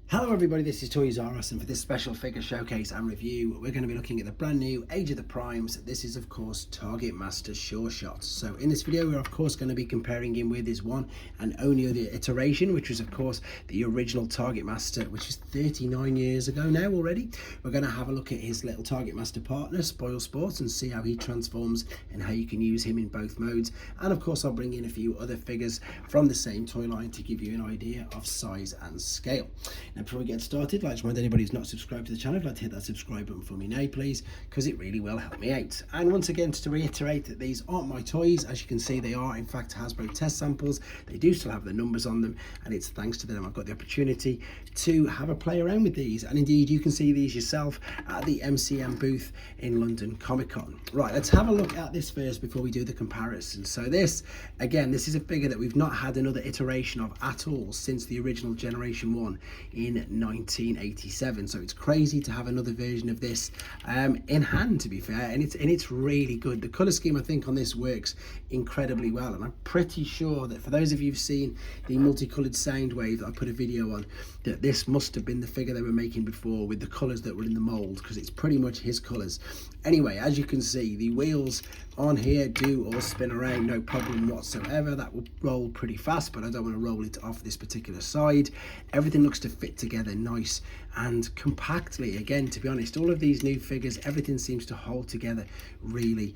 Hello everybody, this is Toys R Us, and for this special figure showcase and review, we're going to be looking at the brand new Age of the Primes. This is of course Targetmaster Sureshot. So in this video we're of course going to be comparing him with his one and only other iteration, which was of course the original Targetmaster, which is 39 years ago now already. We're going to have a look at his little Targetmaster partner, Spoil Sport, and see how he transforms and how you can use him in both modes. And of course I'll bring in a few other figures from the same toy line to give you an idea of size and scale. Now, before we get started, I'd like to remind anybody who's not subscribed to the channel, if you'd like to hit that subscribe button for me now, please, because it really will help me out. And once again, just to reiterate that these aren't my toys. As you can see, they are in fact Hasbro test samples. They do still have the numbers on them, and it's thanks to them I've got the opportunity to have a play around with these. And indeed, you can see these yourself at the MCM booth in London Comic Con. Right, let's have a look at this first before we do the comparison. So this, again, this is a figure that we've not had another iteration of at all since the original Generation 1 in 1987. So it's crazy to have another version of this in hand, to be fair, and it's really good. The color scheme I think on this works incredibly well, and I'm pretty sure that for those of you who've seen the multicolored Soundwave that I put a video on, that this must have been the figure they were making before with the colors that were in the mold, because it's pretty much his colors. Anyway, as you can see, the wheels on here do all spin around, no problem whatsoever. That will roll pretty fast, but I don't want to roll it off this particular side. Everything looks to fit together nice and compactly. Again, to be honest, all of these new figures, everything seems to hold together really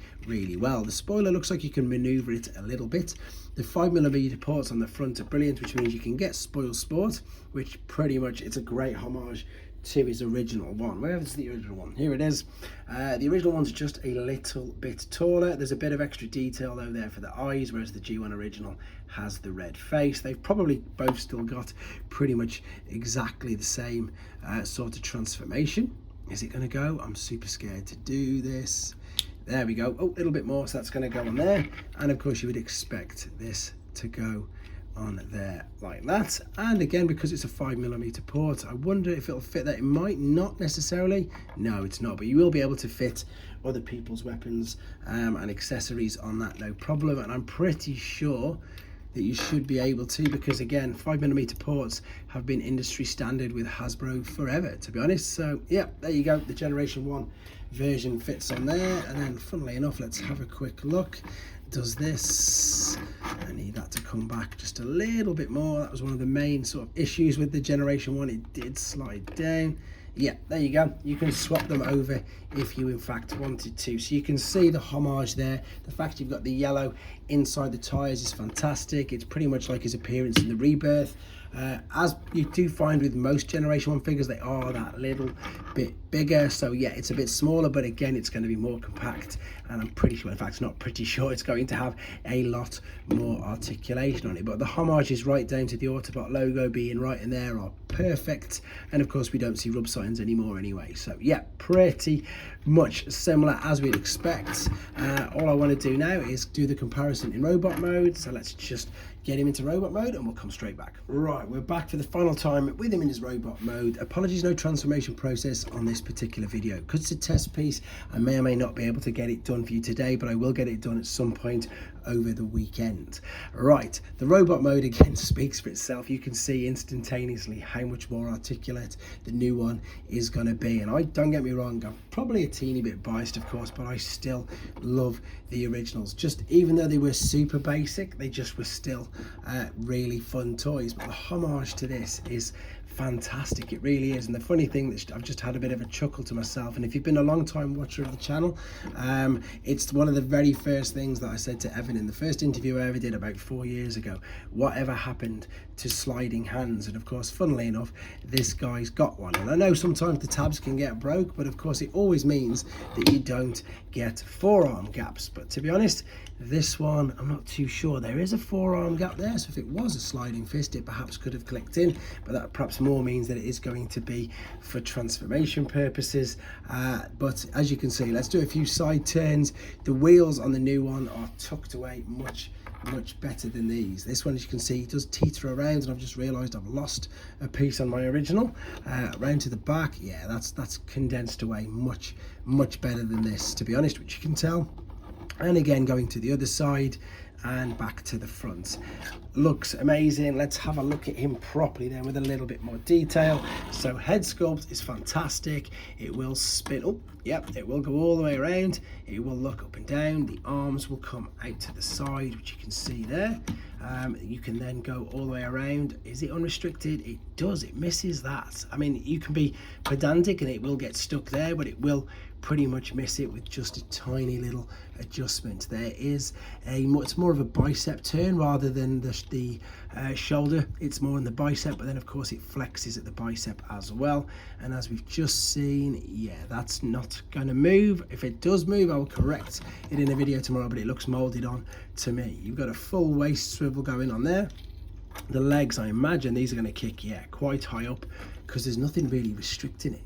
well. The spoiler looks like you can maneuver it a little bit. The 5mm ports on the front are brilliant, which means you can get Spoil Sport, which pretty much, it's a great homage to his original one. Where's the original one? Here it is. The original one's just a little bit taller. There's a bit of extra detail though there for the eyes, whereas the G1 original has the red face. They've probably both still got pretty much exactly the same sort of transformation. Is it going to go? I'm super scared to do this. There we go. Oh, a little bit more, so that's going to go on there. And of course you would expect this to go on there like that. And again, because it's a 5mm port, I wonder if it'll fit that. It might not necessarily. No, it's not, but you will be able to fit other people's weapons and accessories on that, no problem. And I'm pretty sure that you should be able to, because again, 5mm ports have been industry standard with Hasbro forever, to be honest. So yeah, there you go. The Generation 1 version fits on there. And then funnily enough, let's have a quick look. Does this, I need that to come back just a little bit more. That was one of the main sort of issues with the Generation 1. It did slide down. Yeah, there you go. You can swap them over if you in fact wanted to. So you can see the homage there. The fact you've got the yellow inside the tyres is fantastic. It's pretty much like his appearance in the Rebirth. As you do find with most Generation 1 figures, they are that little bit bigger. So yeah, it's a bit smaller, but again, it's going to be more compact. And I'm pretty sure, in fact, not pretty sure, it's going to have a lot more articulation on it. But the homages right down to the Autobot logo being right in there are perfect. And of course, we don't see rub signs anymore anyway. So yeah, pretty much similar as we'd expect. All I want to do now is do the comparison in robot mode. So let's just get him into robot mode and we'll come straight back. Right, we're back for the final time with him in his robot mode. Apologies, no transformation process on this particular video. Because it's a test piece, I may or may not be able to get it done for you today, but I will get it done at some point over the weekend. Right, the robot mode again speaks for itself. You can see instantaneously how much more articulate the new one is going to be. And I don't get me wrong, I'm probably a teeny bit biased of course, but I still love the originals. Just even though they were super basic, they just were still really fun toys. But the homage to this is fantastic, it really is. And the funny thing that I've just had a bit of a chuckle to myself, and if you've been a long time watcher of the channel, it's one of the very first things that I said to Evan in the first interview I ever did about 4 years ago. Whatever happened to sliding hands? And of course, funnily enough, this guy's got one. And I know sometimes the tabs can get broke, but of course it always means that you don't get forearm gaps. But to be honest, this one, I'm not too sure. There is a forearm gap there, so if it was a sliding fist, it perhaps could have clicked in, but that perhaps more means that it is going to be for transformation purposes. But as you can see, let's do a few side turns. The wheels on the new one are tucked away much better than these. This one, as you can see, does teeter around, and I've just realized I've lost a piece on my original. Round to the back, yeah, that's condensed away much better than this, to be honest, which you can tell. And again, going to the other side, and back to the front. Looks amazing. Let's have a look at him properly then with a little bit more detail. So head sculpt is fantastic. It will spin, oh yep, it will go all the way around. It will look up and down. The arms will come out to the side, which you can see there. You can then go all the way around. Is it unrestricted? It does, it misses that. I mean, you can be pedantic and it will get stuck there, but it will pretty much miss it with just a tiny little adjustment. There is it's more of a bicep turn rather than the shoulder. It's more in the bicep, but then of course it flexes at the bicep as well. And as we've just seen, yeah, that's not going to move. If it does move, I will correct it in a video tomorrow, but it looks molded on to me. You've got a full waist swivel going on there. The legs, I imagine these are going to kick, yeah, quite high up because there's nothing really restricting it.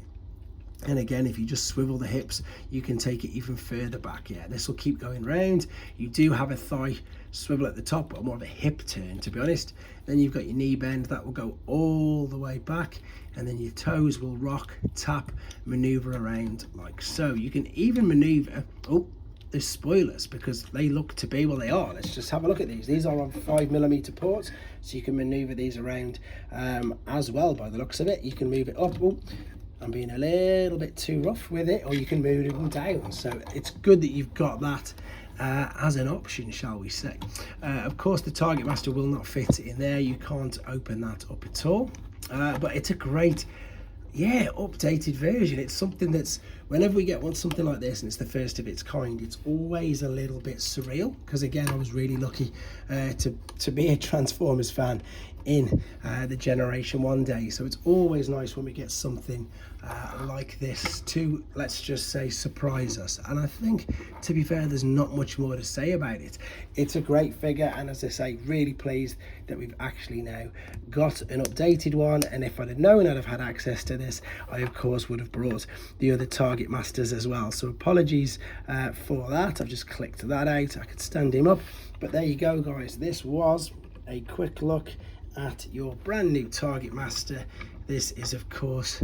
And again, if you just swivel the hips, you can take it even further back. Yeah, this will keep going round. You do have a thigh swivel at the top, or more of a hip turn, to be honest. Then you've got your knee bend, that will go all the way back. And then your toes will rock, tap, maneuver around like so. You can even maneuver, oh, there's spoilers because they look to be, well, they are. Let's just have a look at these. These are on 5mm ports, so you can maneuver these around as well by the looks of it. You can move it up. Oh, I'm being a little bit too rough with it, or you can move them down. So it's good that you've got that as an option, shall we say. Of course, the targetmaster will not fit in there. You can't open that up at all. But it's a great, yeah, updated version. It's something that's, whenever we get something like this and it's the first of its kind, it's always a little bit surreal, because again, I was really lucky to be a Transformers fan in the Generation 1 day. So it's always nice when we get something like this to, let's just say, surprise us. And I think, to be fair, there's not much more to say about it. It's a great figure, and as I say, really pleased that we've actually now got an updated one. And if I'd have known I'd have had access to this, I of course would have brought the other Target Masters as well. So apologies for that. I've just clicked that out. I could stand him up, but there you go, guys. This was a quick look at your brand new Target Master. This is of course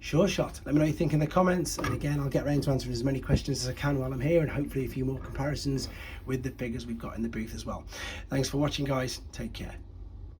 Sureshot. Let me know what you think in the comments, and again, I'll get around to answering as many questions as I can while I'm here, and hopefully a few more comparisons with the figures we've got in the booth as well. Thanks for watching, guys. Take care.